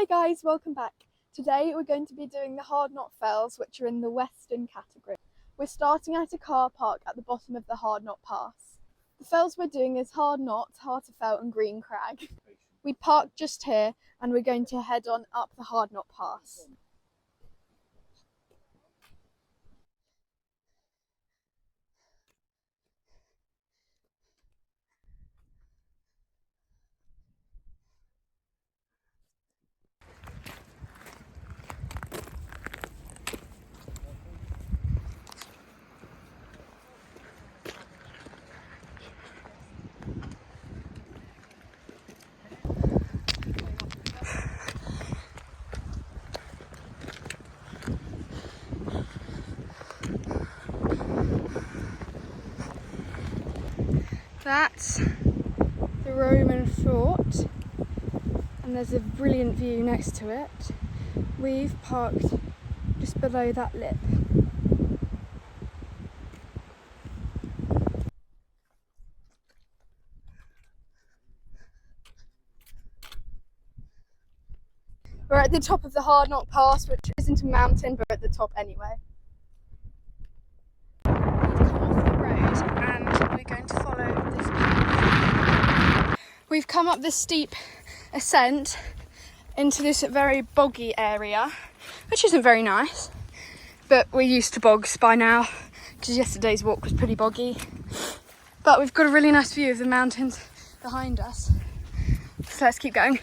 Hi guys, welcome back. Today we're going to be doing the Hard Knott Fells, which are in the western category. We're starting at a car park at the bottom of the Hard Knott Pass. The fells we're doing is Hard Knott, Harter and Green Crag. We parked just here and we're going to head on up the Hard Knott Pass. That's the Roman fort and there's a brilliant view next to it. We've parked just below that lip. We're at the top of the Hard Knott Pass, which isn't a mountain, but at the top anyway. We've come off the road and we're going to follow this path. We've come up this steep ascent into this very boggy area, which isn't very nice, but we're used to bogs by now because yesterday's walk was pretty boggy. But we've got a really nice view of the mountains behind us, so let's keep going.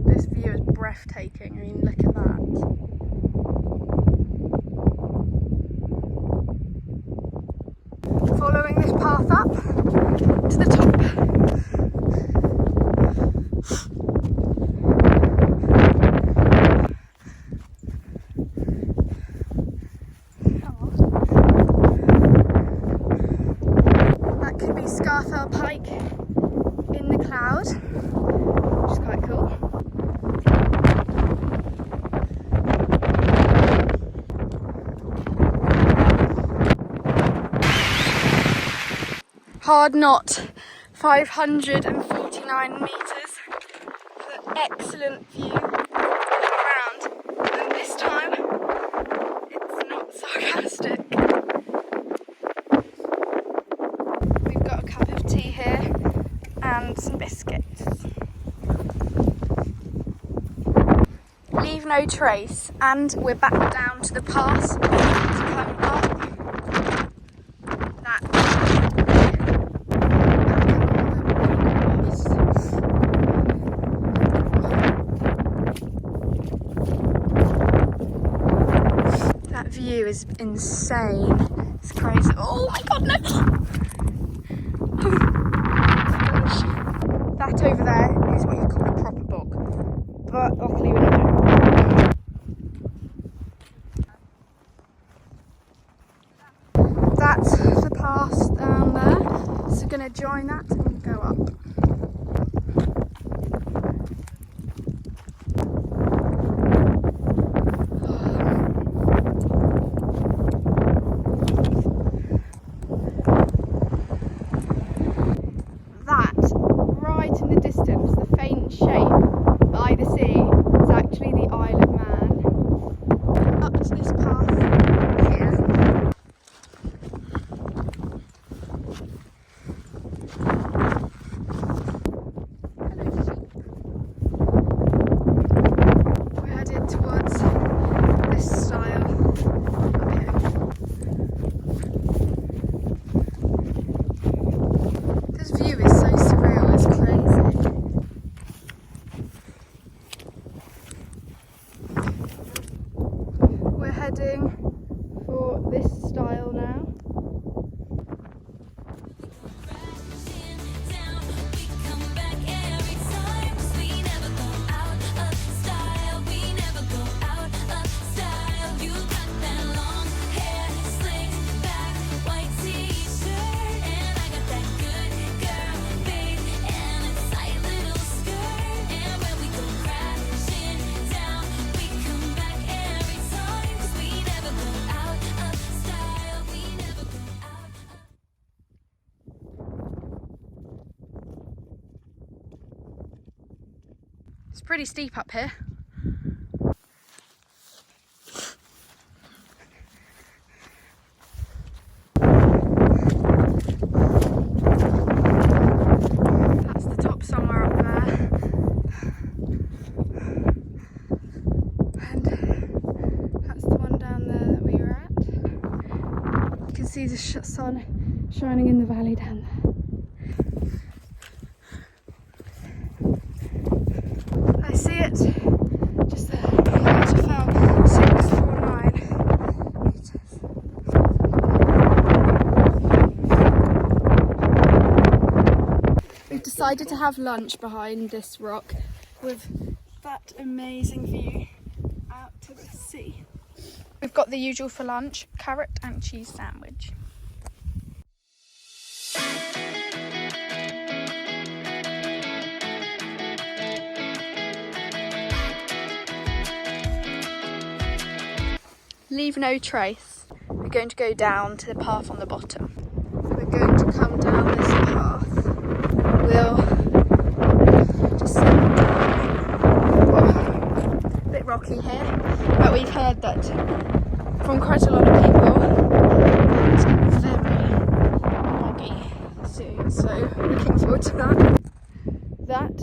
This view is breathtaking. I mean, look at that. Following this path up to the top. That could be Eskdale Pike in the cloud, which is quite cool. Hard Knott, 549 metres, with an excellent view around, and this time it's not sarcastic. We've got a cup of tea here and some biscuits. Leave no trace, and we're back down to the pass to climb up. That view is insane. It's crazy. Oh my god, no! Oh gosh. That over there is what you call a proper bog. But luckily we're not doing it. That's the pass down there. So we're going to join that and go up. Heading for this style now. Never pretty steep up here. That's the top somewhere up there. And that's the one down there that we were at. You can see the sun shining in the valley down there. I see it just there. Harter fell 649 metres. We've decided to have lunch behind this rock with that amazing view out to the sea. We've got the usual for lunch, carrot and cheese sandwich. Leave no trace. We're going to go down to the path on the bottom. We're going to come down this path. We'll just sit down. A bit rocky here, but we've heard that from quite a lot of people it's very boggy soon, so looking forward to that. That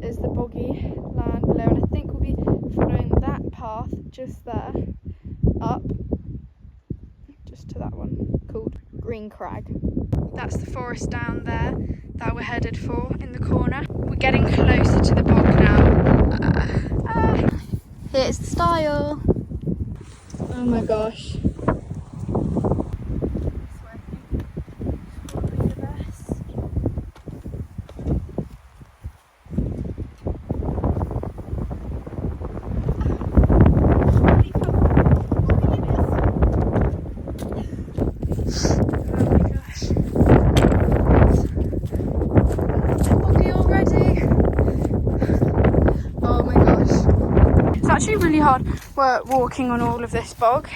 is the boggy land below, and I think we'll be following that path just there. Up just to that one called Green Crag. That's the forest down there that we're headed for in the corner. We're getting closer to the bog now. Here's the style. Oh my gosh. Actually really hard work walking on all of this bog.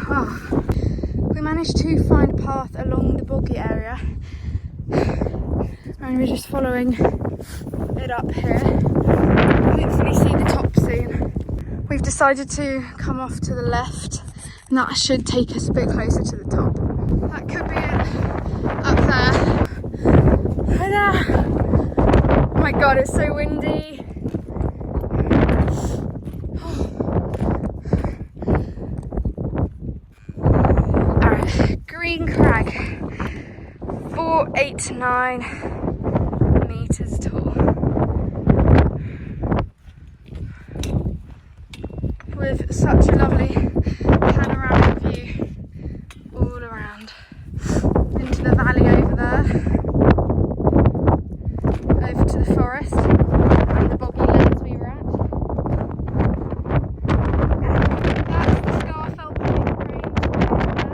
Oh. We managed to find a path along the boggy area and we're just following it up here. Hopefully see the top soon. We've decided to come off to the left and that should take us a bit closer to the top. That could be it up there. Ta-da! Oh my god, it's so windy. Alright, Green Crag, 489 metres tall. With such a lovely panoramic view all around. Into the valley over there. Over to the forest and the boggy lands we were at. That's the Scarfell Pine Range there,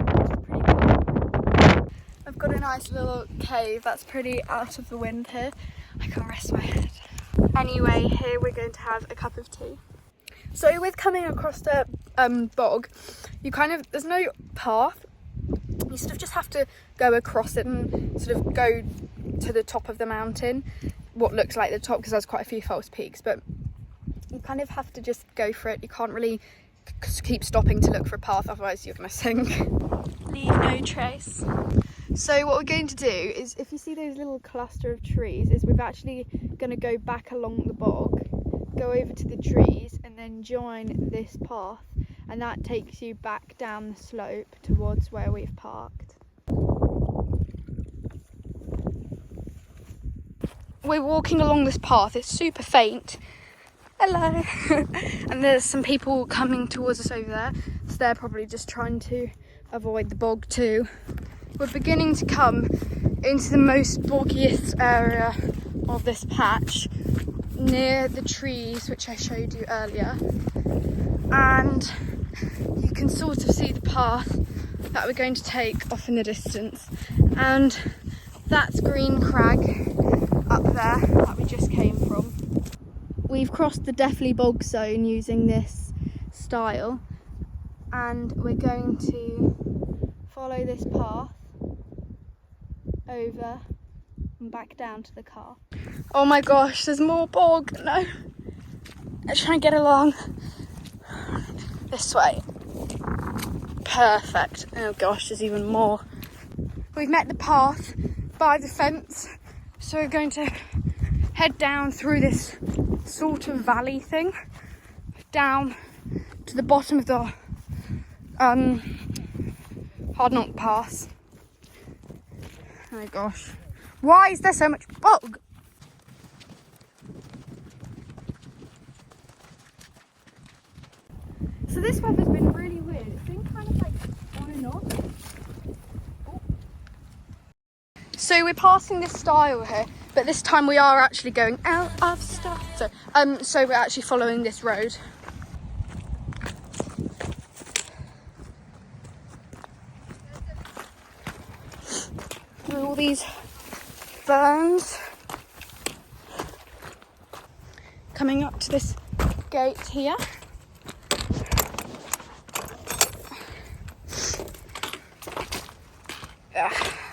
which is pretty cool. I've got a nice little cave that's pretty out of the wind here. I can rest my head. Anyway, here we're going to have a cup of tea. So with coming across the bog, you there's no path. You sort of just have to go across it and sort of go to the top of the mountain, what looks like the top, because there's quite a few false peaks, but you kind of have to just go for it. You can't really keep stopping to look for a path, otherwise you're going to sink. Leave no trace. So what we're going to do is, if you see those little cluster of trees, is we're actually going to go back along the bog, go over to the trees and then join this path, and that takes you back down the slope towards where we've parked. We're walking along this path, it's super faint. Hello! And there's some people coming towards us over there, so they're probably just trying to avoid the bog too. We're beginning to come into the most boggiest area of this patch, near the trees which I showed you earlier. And you can sort of see the path that we're going to take off in the distance. And that's Green Crag up there that we just came from. We've crossed the Deathly Bog Zone using this style, and we're going to follow this path over and back down to the car. Oh my gosh, there's more bog. No. Let's try and get along this way. Perfect. Oh gosh, there's even more. We've met the path by the fence, so we're going to head down through this sort of valley thing down to the bottom of the Hard Knott Pass. Oh my gosh, why is there so much bog? So this weather's been really weird. It's been kind of like on and off. Oh. So we're passing this stile here, but this time we are actually going out of stuff. So we're actually following this road. Through all these ferns. Coming up to this gate here.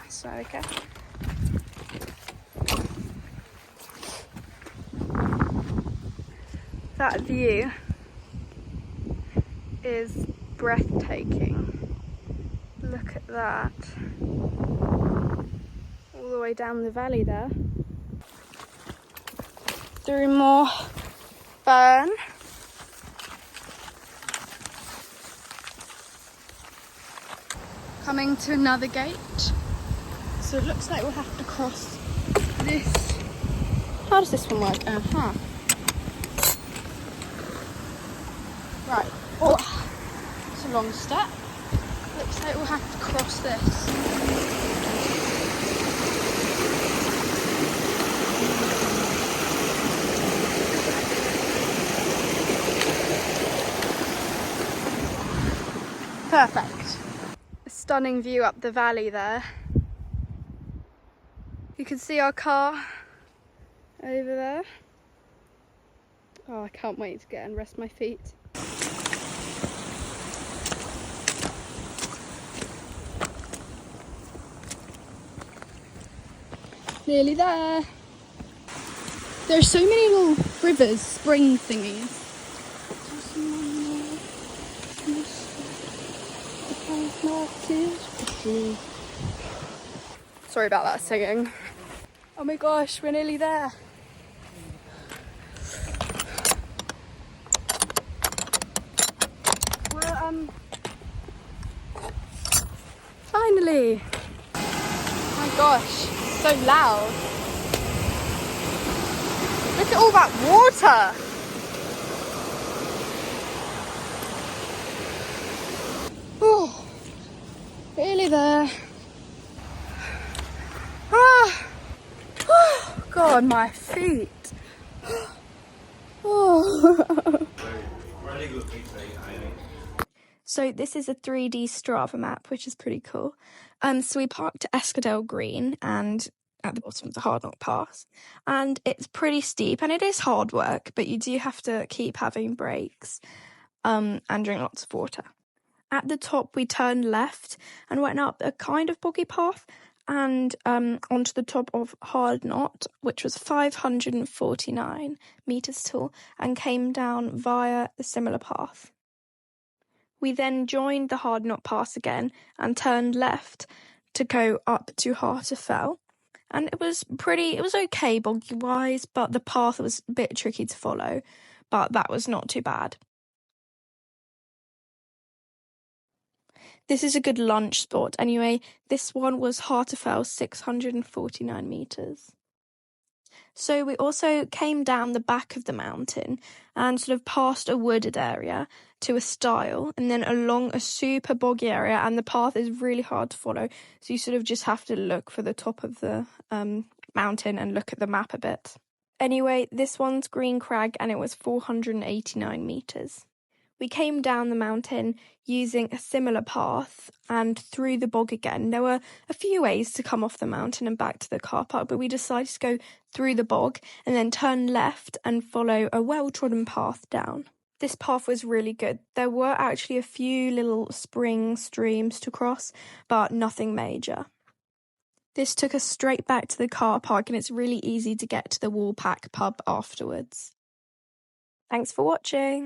So okay. That view is breathtaking. Look at that. All the way down the valley there. Through more fern. Coming to another gate. So it looks like we'll have to cross this. How does this one work? Right. Oh, it's a long step. Looks like we'll have to cross this. Perfect. A stunning view up the valley there. You can see our car over there. Oh, I can't wait to get and rest my feet. Nearly there. There are so many little rivers, spring thingies. Sorry about that singing. Oh my gosh, we're nearly there. We're finally. Oh my gosh, so loud. Look at all that water. Oh, nearly there. Oh, God, my feet. Oh. So this is a 3D Strava map, which is pretty cool. So we parked at Eskdale Green and at the bottom of the Hard Knott Pass, and it's pretty steep and it is hard work, but you do have to keep having breaks and drink lots of water. At the top, we turned left and went up a kind of boggy path and onto the top of Hard Knott, which was 549 metres tall, and came down via a similar path. We then joined the Hard Knott Pass again and turned left to go up to Harter. And it was okay boggy-wise, but the path was a bit tricky to follow, but that was not too bad. This is a good lunch spot. Anyway, this one was Harter, 649 metres. So we also came down the back of the mountain and sort of past a wooded area to a stile and then along a super boggy area, and the path is really hard to follow. So you sort of just have to look for the top of the mountain and look at the map a bit. Anyway, this one's Green Crag and it was 489 metres. We came down the mountain using a similar path and through the bog again. There were a few ways to come off the mountain and back to the car park, but we decided to go through the bog and then turn left and follow a well-trodden path down. This path was really good. There were actually a few little spring streams to cross, but nothing major. This took us straight back to the car park, and it's really easy to get to the Woolpack pub afterwards. Thanks for watching.